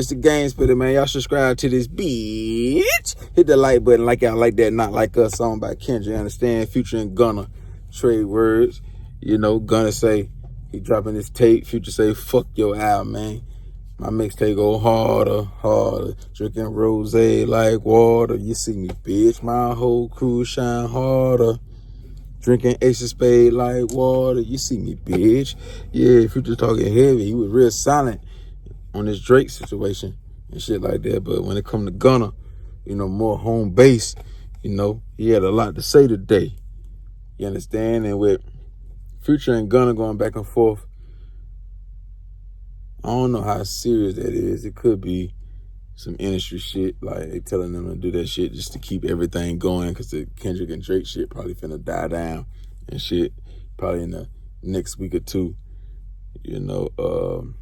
It's the Game Spitter, man. Y'all subscribe to this bitch. Hit the like button like y'all like that, not like us. Song by Kendrick, understand? Future and Gunna. Trade words. You know, Gunna say he dropping his tape. Future say, fuck your album, man. My mixtape go harder, harder. Drinking rose like water. You see me, bitch. My whole crew shine harder. Drinking Ace of Spade like water. You see me, bitch. Yeah, Future talking heavy. He was real silent on this Drake situation and shit like that. But when it come to Gunna, you know, more home base, you know, he had a lot to say today. You understand? And with Future and Gunna going back and forth, I don't know how serious that is. It could be some industry shit, like they telling them to do that shit just to keep everything going, because the Kendrick and Drake shit probably finna die down and shit, probably in the next week or two, you know.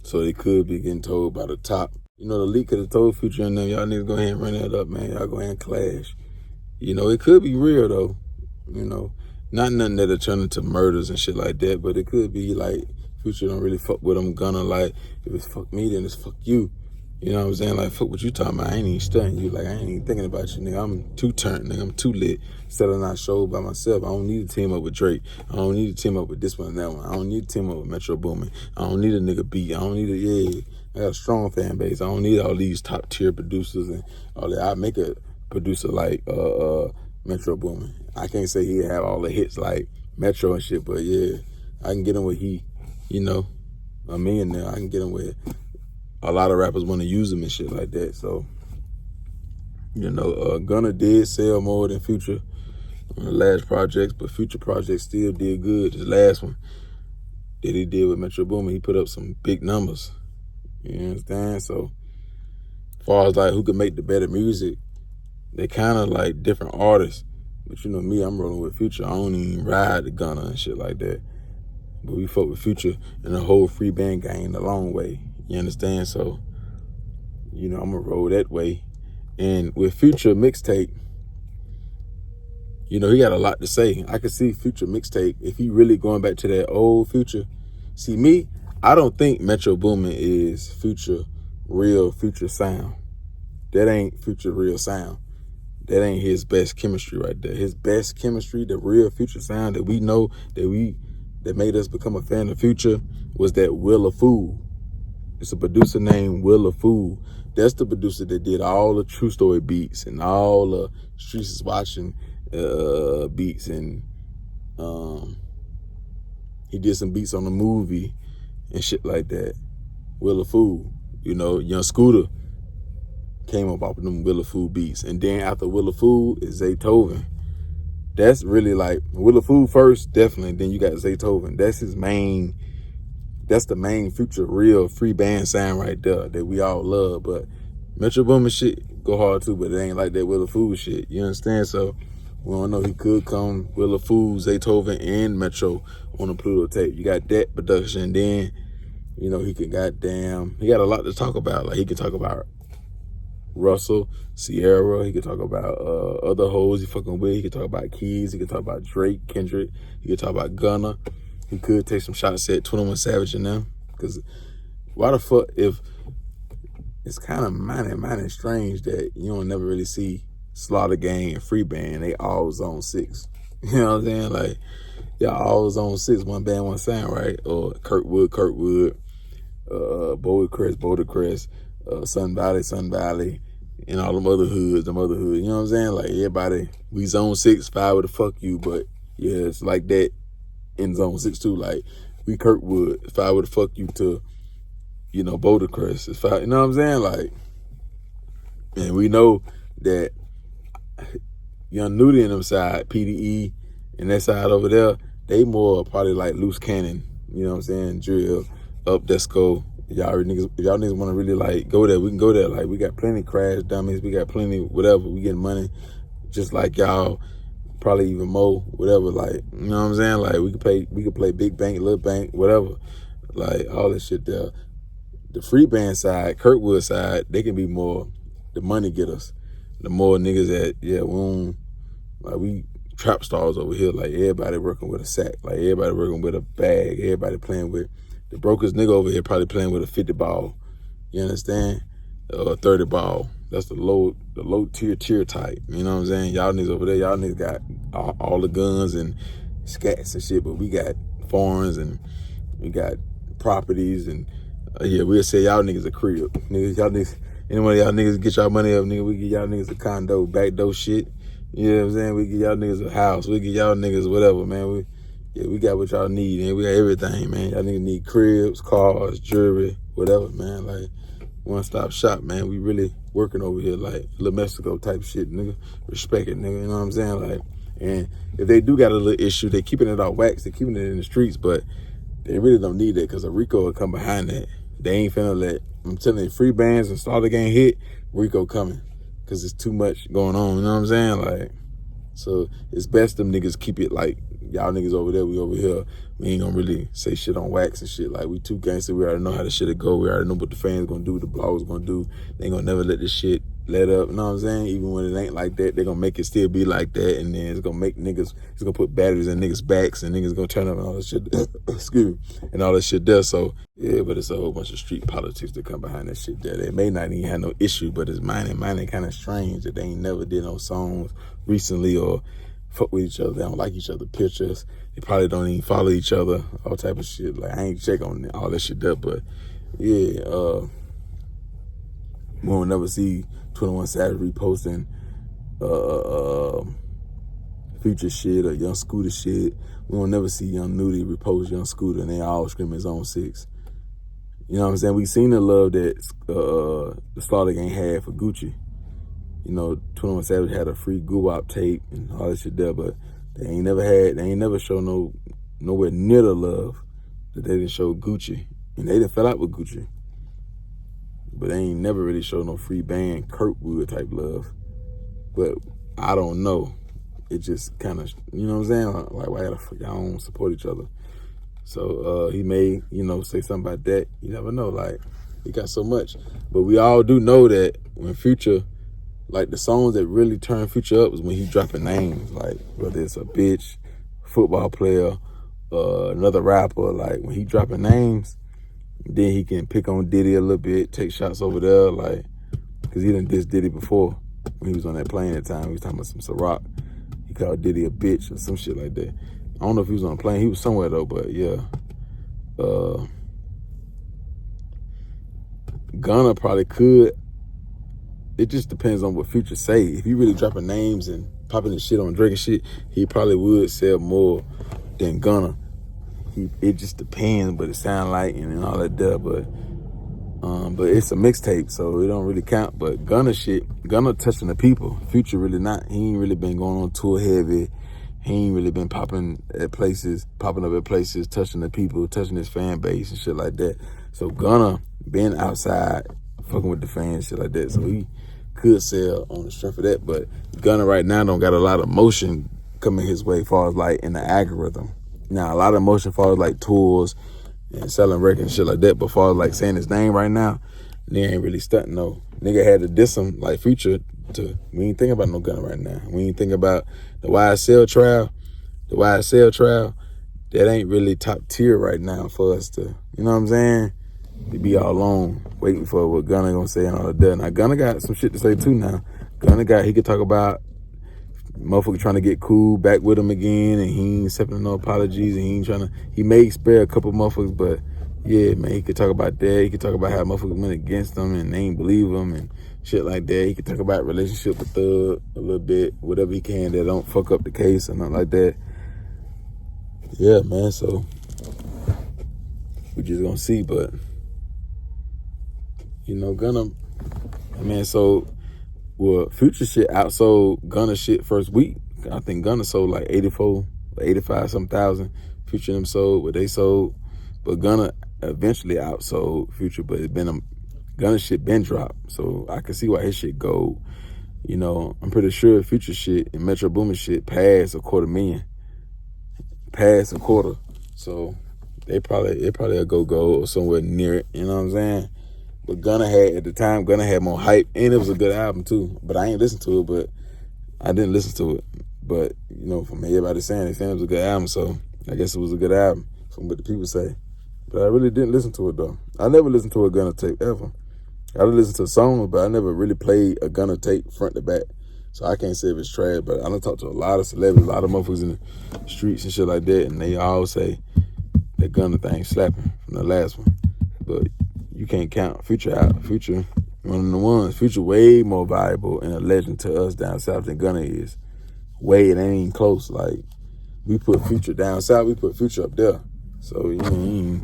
So they could be getting told by the top. You know, the leak could have told Future and them, y'all need to go ahead and run that up, man. Y'all go ahead and clash. You know, it could be real, though. You know, not nothing that'll turn into murders and shit like that, but it could be like Future don't really fuck with him. Gunna, like, if it's fuck me, then it's fuck you. You know what I'm saying? Like, fuck what you talking about. I ain't even studying you. Like, I ain't even thinking about you, nigga. I'm too turned, nigga. I'm too lit. Selling out show by myself. I don't need to team up with Drake. I don't need to team up with this one and that one. I don't need to team up with Metro Boomin. I don't need a nigga beat. I don't need a, yeah. I got a strong fan base. I don't need all these top tier producers and all that. I make a producer like Metro Boomin. I can't say he have all the hits like Metro and shit, but yeah, I can get him with he, you know, a millionaire. I can get him with a lot of rappers want to use him and shit like that. So, you know, Gunna did sell more than Future on the last projects, but Future projects still did good. His last one that he did with Metro Boomin, he put up some big numbers. You understand? So, as far as like who could make the better music, they kind of like different artists. But you know me, I'm rolling with Future. I don't even ride the Gunna and shit like that. But we fuck with Future and the whole free band game the long way. You understand? So, you know, I'm going to roll that way. And with Future mixtape, you know, he got a lot to say. I could see Future mixtape, if he really going back to that old Future. See, me, I don't think Metro Boomin is Future, real Future sound. That ain't Future real sound. That ain't his best chemistry right there. His best chemistry, the real Future sound that we know, that made us become a fan of Future, was that Will of Fool. It's a producer named Will of Fool. That's the producer that did all the True Story beats and all the Streets is Watching beats, and he did some beats on the movie and shit like that. Will of Fool, you know, Young Scooter came up off of them Will of Fool beats, and then after Will of Fool is Zaytoven. That's really like Will of Fool first, definitely. Then you got Zaytoven. That's his main. That's the main Future real free band sound right there that we all love. But Metro Boomin shit go hard too, but it ain't like that Will of Fool shit. You understand? So we don't know. He could come Will of Fool, Zaytoven, and Metro on a Pluto tape. You got that production. Then, you know, he got a lot to talk about. Like, he could talk about Russell, Sierra. He could talk about other hoes he fucking with. He could talk about Keys. He could talk about Drake, Kendrick. He could talk about Gunna. He could take some shots at 21 Savage and them. Because why the fuck, if it's kind of mighty strange that you don't never really see Slaughter Gang and Free Band. They all Zone 6. You know what I'm saying? Like, y'all all Zone 6, one band, one sound, right? Or Kirkwood, Boulder Crest, Sun Valley, and all them other hoods, You know what I'm saying? Like, everybody, we Zone 6, 5 with a fuck you, but yeah, it's like that in Zone 6 too. Like, we Kirkwood, 5 with a fuck you to, you know, Boulder Crest. It's 5, you know what I'm saying? Like, and we know that Young Nudie and them side, PDE, and that side over there, they more probably like loose cannon, you know what I'm saying? Drill, up, Desco. If y'all niggas want to really like go there, we can go there. Like, we got plenty crash dummies, we got plenty whatever. We getting money just like y'all, probably even more, whatever. Like, you know what I'm saying? Like, we could play big bank, little bank, whatever. Like, all this shit there. The free band side, Kirkwood side, they can be more the money getters. The more niggas that, yeah, we trap stars over here. Like, everybody working with a sack. Like, everybody working with a bag. Everybody playing with, the brokest nigga over here probably playing with a 50 ball. You understand? 30 ball. That's the low tier type. You know what I'm saying? Y'all niggas over there, y'all niggas got all the guns and scats and shit, but we got foreigns and we got properties and we'll say y'all niggas a crib. Niggas, y'all niggas, any one of y'all niggas get y'all money up, nigga, we give y'all niggas a condo, backdoor shit. You know what I'm saying? We give y'all niggas a house. We give y'all niggas whatever, man. We got what y'all need, and we got everything, man. Y'all niggas need cribs, cars, jewelry, whatever, man. Like, one-stop shop, man. We really working over here like La Mexico type shit, nigga. Respect it, nigga. You know what I'm saying? Like, and if they do got a little issue, they keeping it all wax. They keeping it in the streets, but they really don't need it because a Rico will come behind that. They ain't finna let, I'm telling you, free bands and Slaughter Gang hit, Rico coming because it's too much going on. You know what I'm saying? Like, so it's best them niggas keep it like, y'all niggas over there, we over here. We ain't gonna really say shit on wax and shit. Like, we too gangster. We already know how the shit'll go. We already know what the fans gonna do, what the bloggers gonna do. They ain't gonna never let this shit let up. You know what I'm saying? Even when it ain't like that, they gonna make it still be like that. And then it's gonna make niggas, it's gonna put batteries in niggas' backs and niggas gonna turn up and all that shit. Excuse me. And all that shit there. So, yeah, but it's a whole bunch of street politics that come behind that shit there. They may not even have no issue, but it's mine kind of strange that they ain't never did no songs recently or fuck with each other. They don't like each other pictures. They probably don't even follow each other. All type of shit. Like, I ain't check on all that shit there, but yeah, we won't never see 21 Savage reposting Future shit or Young Scooter shit. We won't never see Young Nudie repost Young Scooter and they all screaming his own 6. You know what I'm saying? We seen the love that the Slaughter Gang had for Gucci. You know, 21 Savage had a free Guwap tape and all that shit there, but they ain't never show nowhere near the love that they didn't show Gucci. And they didn't fell out with Gucci. But they ain't never really showed no free band Kirkwood type love. But I don't know. It just kind of, you know what I'm saying? Like, why y'all don't support each other? So he may, say something about that. You never know. Like, he got so much. But we all do know that when Future, like, the songs that really turn Future up is when he dropping names. Like, whether it's a bitch, football player, another rapper. Like, when he dropping names, then he can pick on Diddy a little bit, take shots over there, like, because he done dissed Diddy before when he was on that plane at the time. He was talking about some Ciroc. He called Diddy a bitch or some shit like that. I don't know if he was on a plane. He was somewhere, though, but, yeah. Gunna probably could. It just depends on what Future say. If he really dropping names and popping his shit on Drake and shit, he probably would sell more than Gunna. It just depends, but it sound like and all that there, but it's a mixtape, so it don't really count. But Gunna touching the people. Future really not. He ain't really been going on tour heavy. He ain't really been popping up at places, touching the people, touching his fan base and shit like that. So Gunna been outside, fucking with the fans, shit like that. So he could sell on the strength of that. But Gunna right now don't got a lot of motion coming his way as far as like in the algorithm. Now, a lot of motion as far as like tours and selling records and shit like that, but as far as like saying his name right now, nigga ain't really stunting no. Nigga had to diss him like Future we ain't thinking about no Gunna right now. We ain't thinking about the YSL trial. The YSL trial, that ain't really top tier right now for us to, you know what I'm saying? To be all alone waiting for what Gunna gonna say and all of that. Now, Gunna got some shit to say too now. He could talk about motherfucker trying to get cool back with him again, and he ain't accepting no apologies, and he may spare a couple motherfuckers, but yeah, man, he could talk about that. He could talk about how motherfuckers went against him and they ain't believe him and shit like that. He could talk about relationship with Thug a little bit, whatever he can that don't fuck up the case or nothing like that. Yeah, man, so we just gonna see, but Gunna, Future shit outsold Gunna shit first week. I think Gunna sold like 84, 85 some thousand. Future them sold what they sold, but Gunna eventually outsold Future. But Gunna shit been dropped, so I can see why his shit gold. I'm pretty sure Future shit and Metro Boomin shit passed $250,000, passed a quarter. So it probably will go gold or somewhere near it. You know what I'm saying? But at the time, Gunna had more hype, and it was a good album, too. But I ain't listened to it, but I didn't listen to it. But, from everybody saying it was a good album, so I guess it was a good album, from what the people say. But I really didn't listen to it, though. I never listened to a Gunna tape, ever. I listened to songs, but I never really played a Gunna tape front to back. So I can't say if it's trash, but I done talked to a lot of celebrities, a lot of motherfuckers in the streets and shit like that, and they all say that Gunna thing slapping from the last one. But you can't count Future out. Future, one of the ones. Future way more valuable and a legend to us down south than Gunna is. Way, it ain't even close. Like, we put Future down south, we put Future up there. So, you know,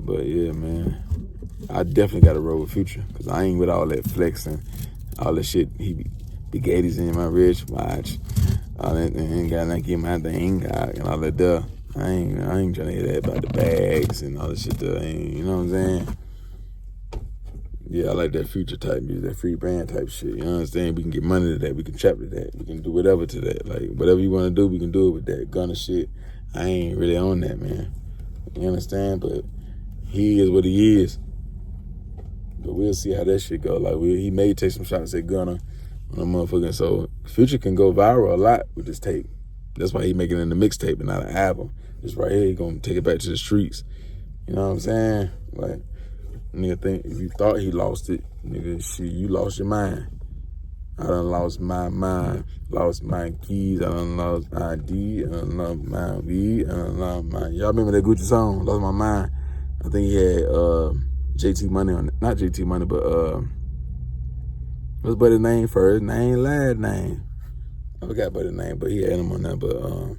but yeah, man. I definitely got to roll with Future because I ain't with all that flexing, all that shit. He be Gators in my rich watch, all that ain't got nothing in my thing, and all that there. I ain't trying to hear that about the bags and all that shit there. You know what I'm saying? Yeah, I like that Future type music, that free brand type shit. You understand? We can get money to that. We can trap to that. We can do whatever to that. Like, whatever you want to do, we can do it with that Gunna shit. I ain't really on that, man. You understand? But he is what he is. But we'll see how that shit go. Like, he may take some shots at Gunna on a motherfucking. So Future can go viral a lot with this tape. That's why he making it in the mixtape and not an album. This right here, he gonna take it back to the streets. You know what I'm saying? Like, nigga think if you thought he lost it, nigga, shit, you lost your mind. I done lost my mind, lost my keys, I done lost my ID, I done lost my weed, I done lost my. Y'all remember that Gucci song, Lost My Mind? I think he had JT Money on it. Not JT Money, but what's Buddy's name first? Name, last name. I forgot Buddy's name, but he had him on that. But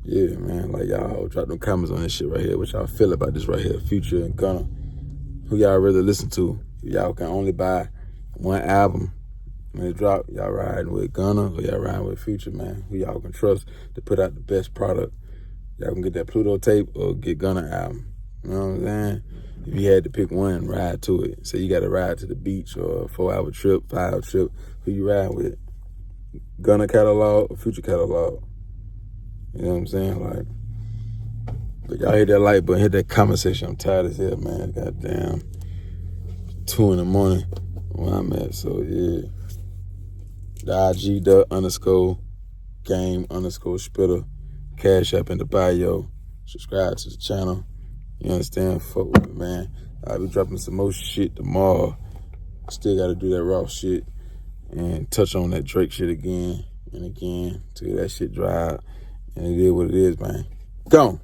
yeah, man, like y'all drop them comments on this shit right here. What y'all feel about this right here? Future and Gunna. Who y'all really listen to? Y'all can only buy one album when it drop. Y'all riding with Gunna or y'all riding with Future, man? Who y'all can trust to put out the best product? Y'all can get that Pluto tape or get Gunna album. You know what I'm saying? If you had to pick one, ride to it. Say you got to ride to the beach or a 4-hour trip, 5-hour trip. Who you ride with? Gunna catalog or Future catalog? You know what I'm saying? Like, but y'all hit that like button, hit that comment section. I'm tired as hell, man. Goddamn, 2 in the morning where I'm at. So yeah, the IG _game_spitter, Cash App in the bio. Subscribe to the channel. You understand? Fuck with me, man. I'll be dropping some more shit tomorrow. Still got to do that raw shit and touch on that Drake shit again and again till that shit dry out. And it is what it is, man. Gone.